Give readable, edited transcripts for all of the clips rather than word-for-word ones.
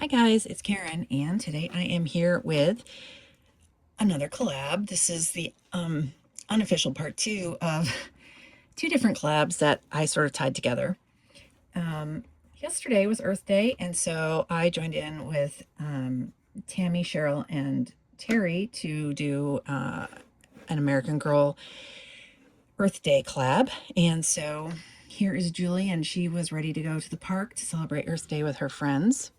Hi guys, it's Karen, and today I am here with another collab. This is the unofficial part two of two different collabs that I sort of tied together. Yesterday was Earth Day, and so I joined in with Tammy, Cheryl, and Terry to do an American Girl Earth Day collab. And so here is Julie, and she was ready to go to the park to celebrate Earth Day with her friends.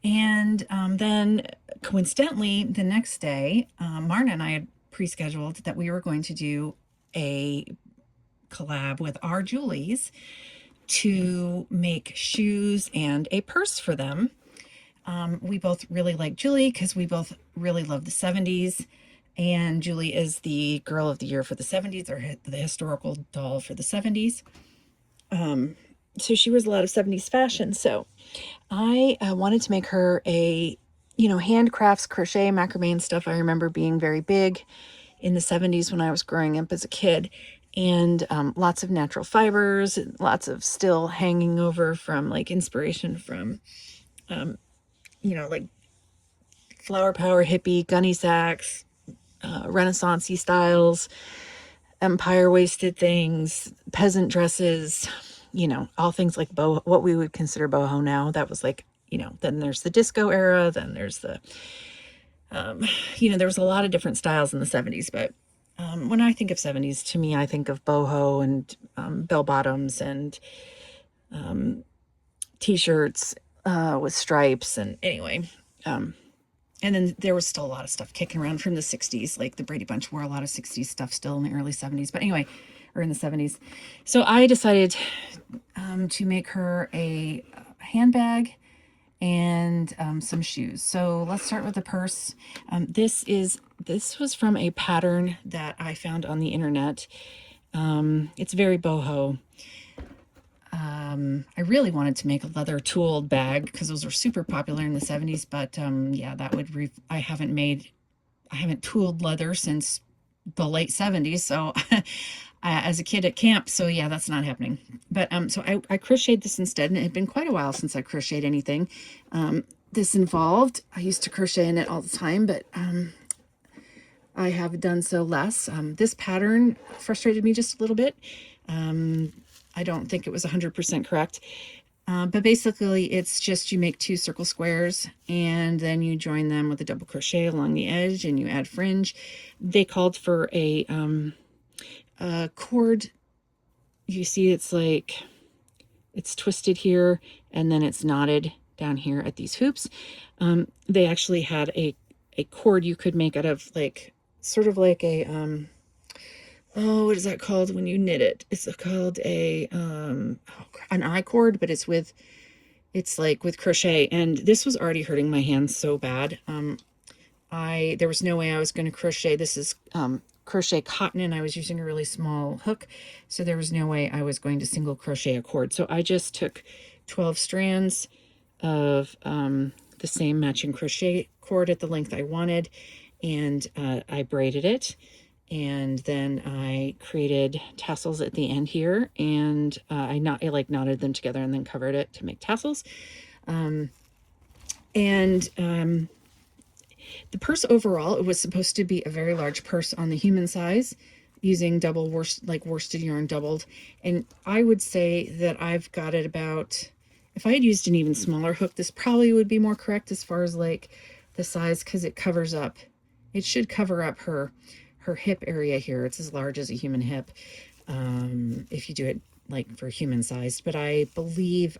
And then coincidentally, the next day, Marna and I had pre-scheduled that we were going to do a collab with our Julies to make shoes and a purse for them. We both really like Julie because we both really love the 70s. And Julie is the girl of the year for the 70s, or the historical doll for the 70s. So she wears a lot of 70s fashion. So I wanted to make her a, handcrafts, crochet, macrame and stuff. I remember being very big in the 70s when I was growing up as a kid. And lots of natural fibers, lots of still hanging over from like inspiration from, like flower power, hippie, gunny sacks, Renaissance-y styles, empire waisted things, peasant dresses, all things like what we would consider boho now. That was like, then there's the disco era, then there's the, there was a lot of different styles in the 70s, but when I think of 70s, to me, I think of boho and bell bottoms and t-shirts with stripes. And anyway, and then there was still a lot of stuff kicking around from the 60s, like the Brady Bunch wore a lot of 60s stuff still in the early 70s. But anyway, or in the 70s. So I decided to make her a handbag and some shoes. So let's start with the purse. This was from a pattern that I found on the internet. It's very boho. I really wanted to make a leather tooled bag because those were super popular in the 70s, but yeah, that would I haven't tooled leather since the late 70s, so as a kid at camp, so yeah, that's not happening. But so I crocheted this instead, and it had been quite a while since I crocheted anything. This involved, I used to crochet in it all the time, but I have done so less. This pattern frustrated me just a little bit. I don't think it was 100% correct. But basically it's just you make two circle squares and then you join them with a double crochet along the edge and you add fringe. They called for a cord. You see it's twisted here and then it's knotted down here at these hoops. They actually had a cord you could make out of sort of like a oh, what is that called when you knit it? It's called a an I-cord, but it's with crochet. And this was already hurting my hands so bad. There was no way I was going to crochet. This is crochet cotton, and I was using a really small hook, so there was no way I was going to single crochet a cord. So I just took 12 strands of the same matching crochet cord at the length I wanted, and I braided it. And then I created tassels at the end here, and I knotted them together and then covered it to make tassels. The purse overall, it was supposed to be a very large purse on the human size, using double worsted yarn doubled. And I would say that I've got it about, if I had used an even smaller hook, this probably would be more correct as far as like the size, because it covers up, it should cover up her hip area here. It's as large as a human hip if you do it like for human sized. But I believe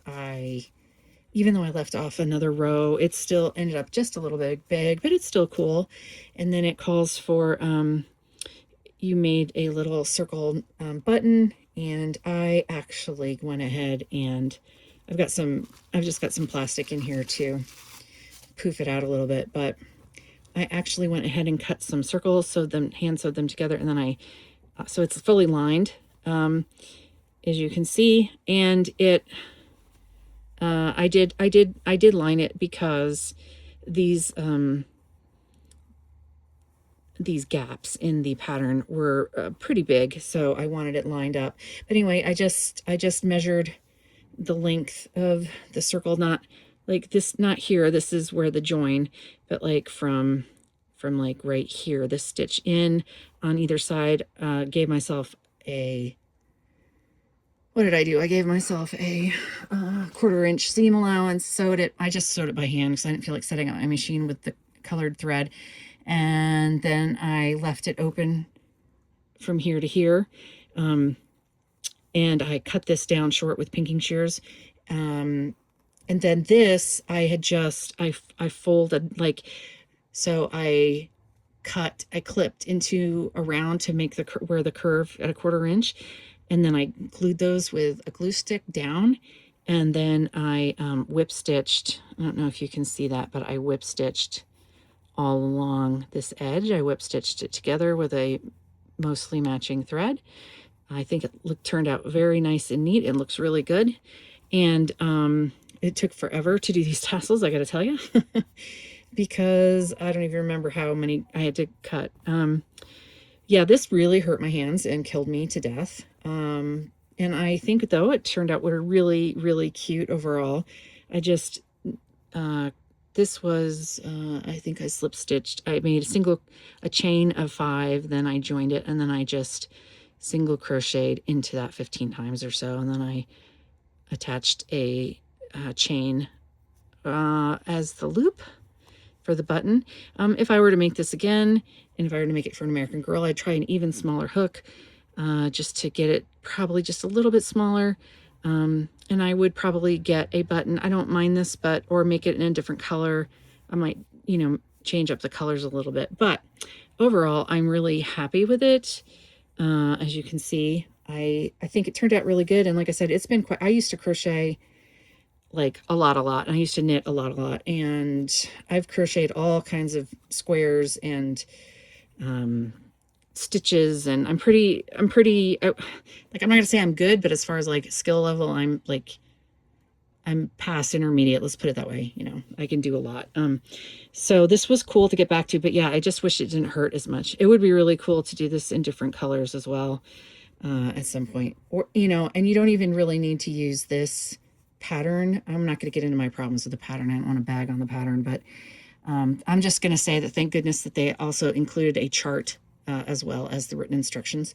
even though I left off another row, it still ended up just a little bit big, but it's still cool. And then it calls for you made a little circle button, and I actually went ahead and I've just got some plastic in here to poof it out a little bit, but I actually went ahead and cut some circles, hand sewed them together, and then so it's fully lined, as you can see. And I did line it because these gaps in the pattern were pretty big, so I wanted it lined up. But anyway, I just measured the length of the circle, not like this, not here, this is where the join, but like from like right here, this stitch in on either side. Gave myself a, what did I do? I gave myself a 1/4 inch seam allowance, sewed it. I just sewed it by hand because I didn't feel like setting up my machine with the colored thread. And then I left it open from here to here. And I cut this down short with pinking shears. And then this, I had just, I folded, like, so I clipped into a round to make the, where the curve at a 1/4 inch. And then I glued those with a glue stick down. And then I whip stitched, I don't know if you can see that, but I whip stitched all along this edge. I whip stitched it together with a mostly matching thread. I think it turned out very nice and neat. It looks really good. And it took forever to do these tassels, I gotta tell you, because I don't even remember how many I had to cut. Yeah, this really hurt my hands and killed me to death. And I think, though, it turned out really, really cute overall. I just, this was, I think I slip stitched. I made a chain of 5, then I joined it, and then I just single crocheted into that 15 times or so. And then I attached a chain as the loop for the button. If I were to make this again, and if I were to make it for an American Girl, I'd try an even smaller hook just to get it probably just a little bit smaller. And I would probably get a button. I don't mind this, but, or make it in a different color. I might, you know, change up the colors a little bit. But overall, I'm really happy with it. As you can see, I think it turned out really good. And like I said, it's been quite, I used to crochet like a lot. And I used to knit a lot. And I've crocheted all kinds of squares and stitches, and I'm pretty like, I'm not gonna say I'm good, but as far as like skill level, I'm past intermediate, let's put it that way. You know, I can do a lot. So this was cool to get back to, but yeah, I just wish it didn't hurt as much. It would be really cool to do this in different colors as well at some point, or, you know, and you don't even really need to use this pattern. I'm not going to get into my problems with the pattern. I don't want to bag on the pattern, but I'm just going to say that thank goodness that they also included a chart as well as the written instructions.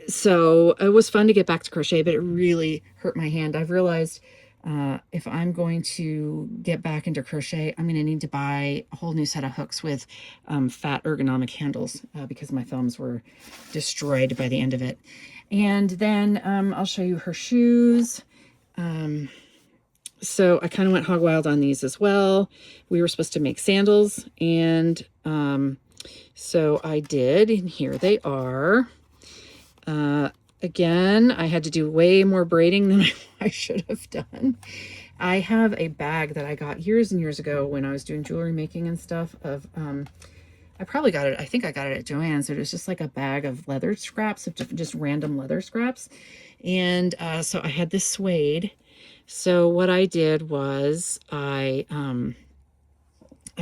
So it was fun to get back to crochet, but it really hurt my hand. I've realized if I'm going to get back into crochet, I'm going to need to buy a whole new set of hooks with fat ergonomic handles because my thumbs were destroyed by the end of it. And then I'll show you her shoes. So I kind of went hog wild on these as well. We were supposed to make sandals, and so I did, and here they are. Again, I had to do way more braiding than I should have done. I have a bag that I got years and years ago when I was doing jewelry making and stuff of, I probably got it, I think I got it at Joann's. It was just like a bag of leather scraps, of just random leather scraps. And so I had this suede. So what I did was I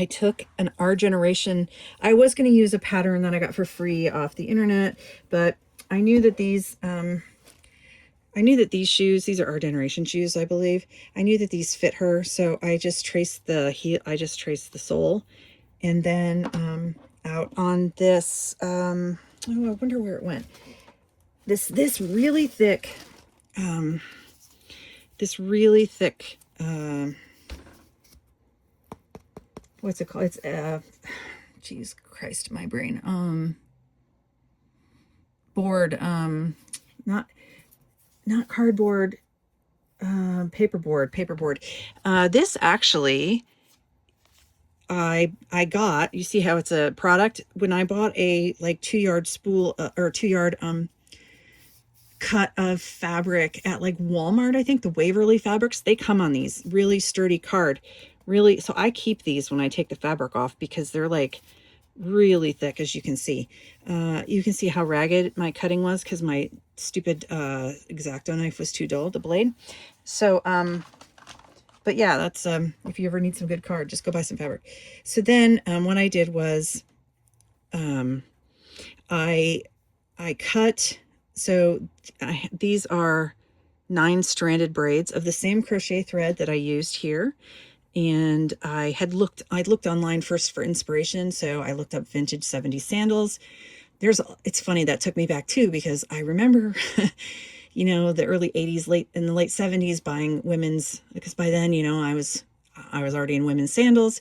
took an Our Generation. I was going to use a pattern that I got for free off the internet, but I knew that these shoes, these are Our Generation shoes, I believe. I knew that these fit her, so I just traced the heel, I just traced the sole, and then out on this, oh, I wonder where it went. This really thick, what's it called? It's geez Christ, my brain. Board, not cardboard, paperboard. This actually, I got, you see how it's a product? When I bought a like 2-yard spool or 2-yard cut of fabric at like Walmart, I think, the Waverly Fabrics, they come on these really sturdy card. Really, so I keep these when I take the fabric off because they're like really thick, as you can see. You can see how ragged my cutting was because my stupid X-Acto knife was too dull, the blade. So but yeah, that's if you ever need some good card, just go buy some fabric. So then what I did was I cut, so these are 9 stranded braids of the same crochet thread that I used here. And I'd looked online first for inspiration. So I looked up vintage 70s sandals. It's funny, that took me back too, because I remember, you know, the early 80s, in the late 70s buying women's, because by then, you know, I was already in women's sandals.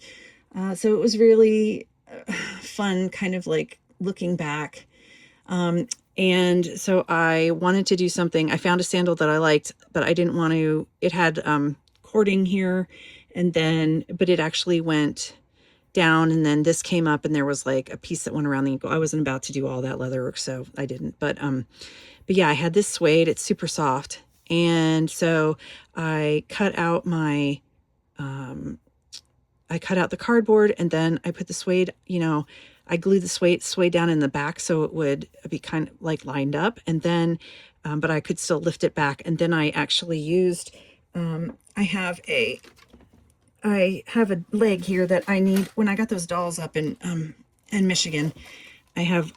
So it was really fun, kind of like looking back. And so I wanted to do something. I found a sandal that I liked, but I didn't want to, it had cording here, and then, but it actually went down, and then this came up and there was like a piece that went around the ankle. I wasn't about to do all that leather work, so I didn't. But yeah, I had this suede. It's super soft. And so I cut out my, I cut out the cardboard, and then I put the suede, you know, I glued the suede down in the back so it would be kind of like lined up, and then, but I could still lift it back. And then I actually used, I have a leg here that I need when I got those dolls up in Michigan. I have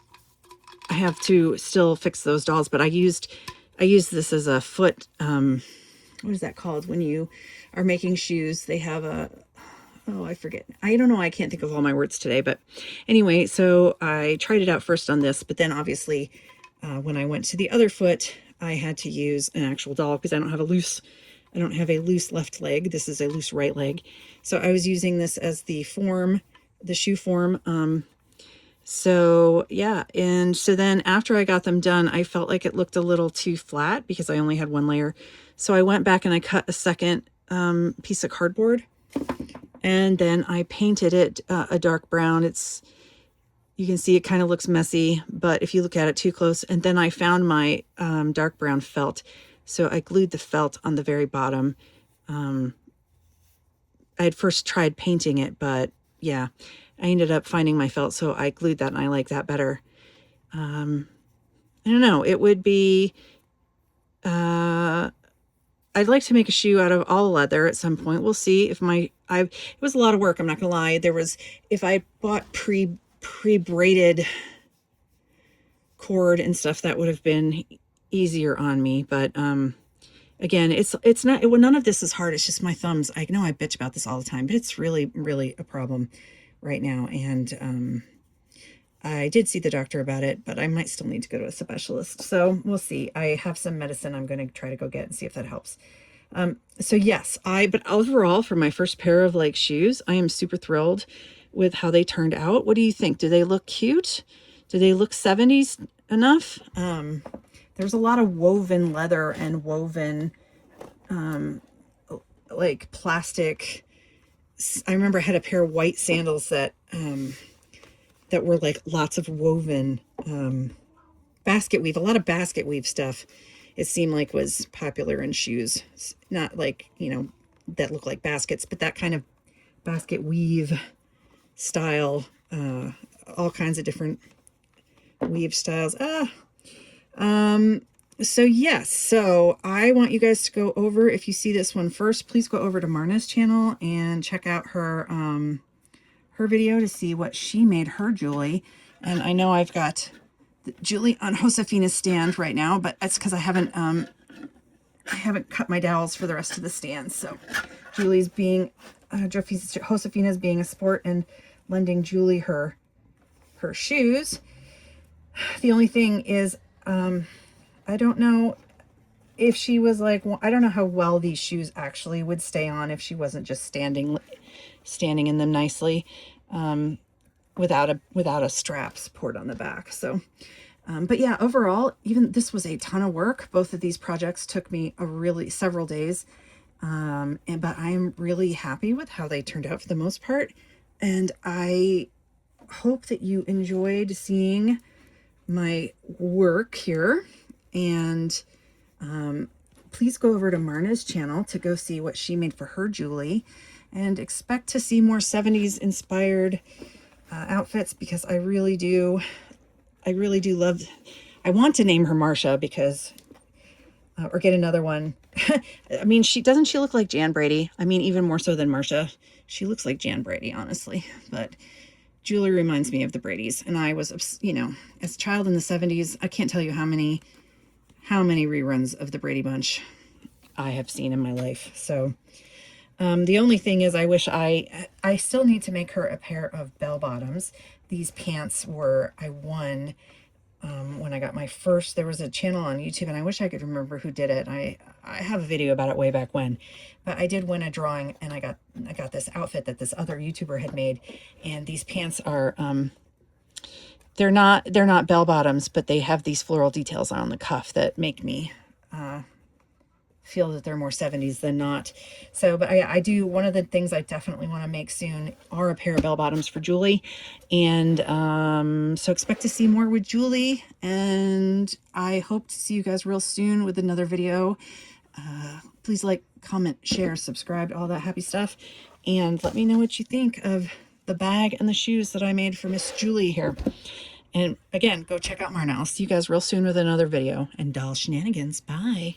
to still fix those dolls, but I used this as a foot, what is that called when you are making shoes? They have a, oh, I forget. I don't know. I can't think of all my words today, but anyway, so I tried it out first on this, but then obviously when I went to the other foot, I had to use an actual doll because I don't have a loose left leg. This is a loose right leg. So I was using this as the shoe form. So yeah. And so then after I got them done, I felt like it looked a little too flat because I only had one layer. So I went back and I cut a second piece of cardboard, and then I painted it a dark brown. You can see it kind of looks messy, but if you look at it too close, and then I found my dark brown felt. So I glued the felt on the very bottom. I had first tried painting it, but yeah, I ended up finding my felt. So I glued that, and I like that better. I don't know. It would be, I'd like to make a shoe out of all leather at some point. We'll see if it was a lot of work. I'm not gonna lie. If I bought pre-braided cord and stuff, that would have been easier on me. But, again, it's not, none of this is hard. It's just my thumbs. I know I bitch about this all the time, but it's really, really a problem right now. And, I did see the doctor about it, but I might still need to go to a specialist. So we'll see. I have some medicine I'm going to try to go get and see if that helps. So yes, but overall for my first pair of like shoes, I am super thrilled with how they turned out. What do you think? Do they look cute? Do they look 70s enough? There's a lot of woven leather and woven, like plastic. I remember I had a pair of white sandals that were like lots of woven basket weave. A lot of basket weave stuff, it seemed like, was popular in shoes. Not like, you know, that look like baskets, but that kind of basket weave style, all kinds of different weave styles. So yes, so I want you guys to go over, if you see this one first, please go over to Marna's channel and check out her video to see what she made her Julie. And I know I've got Julie on Josefina's stand right now, but that's because I haven't cut my dowels for the rest of the stand. So Julie's being, Josefina's being a sport and lending Julie her shoes. The only thing is, I don't know if she was like, I don't know how well these shoes actually would stay on if she wasn't just standing in them nicely, without a strap support on the back. So, but yeah, overall, even this was a ton of work. Both of these projects took me several days. But I'm really happy with how they turned out for the most part. And I hope that you enjoyed seeing my work here. And, please go over to Marna's channel to go see what she made for her Julie, and expect to see more 70s inspired outfits, because I really do love, I want to name her Marsha because, or get another one. I mean, doesn't she look like Jan Brady? I mean, even more so than Marsha. She looks like Jan Brady, honestly. But Julie reminds me of the Bradys. And I was, you know, as a child in the 70s, I can't tell you how many reruns of the Brady Bunch I have seen in my life. So the only thing is I wish I still need to make her a pair of bell bottoms. These pants I won when I got my first, there was a channel on YouTube, and I wish I could remember who did it. I have a video about it way back when, but I did win a drawing, and I got this outfit that this other YouTuber had made, and these pants are, they're not bell bottoms, but they have these floral details on the cuff that make me, feel that they're more 70s than not. So, but I do, one of the things I definitely want to make soon are a pair of bell bottoms for Julie. And so expect to see more with Julie. And I hope to see you guys real soon with another video. Please like, comment, share, subscribe, all that happy stuff. And let me know what you think of the bag and the shoes that I made for Miss Julie here. And again, go check out Marna. I'll see you guys real soon with another video. And doll shenanigans. Bye.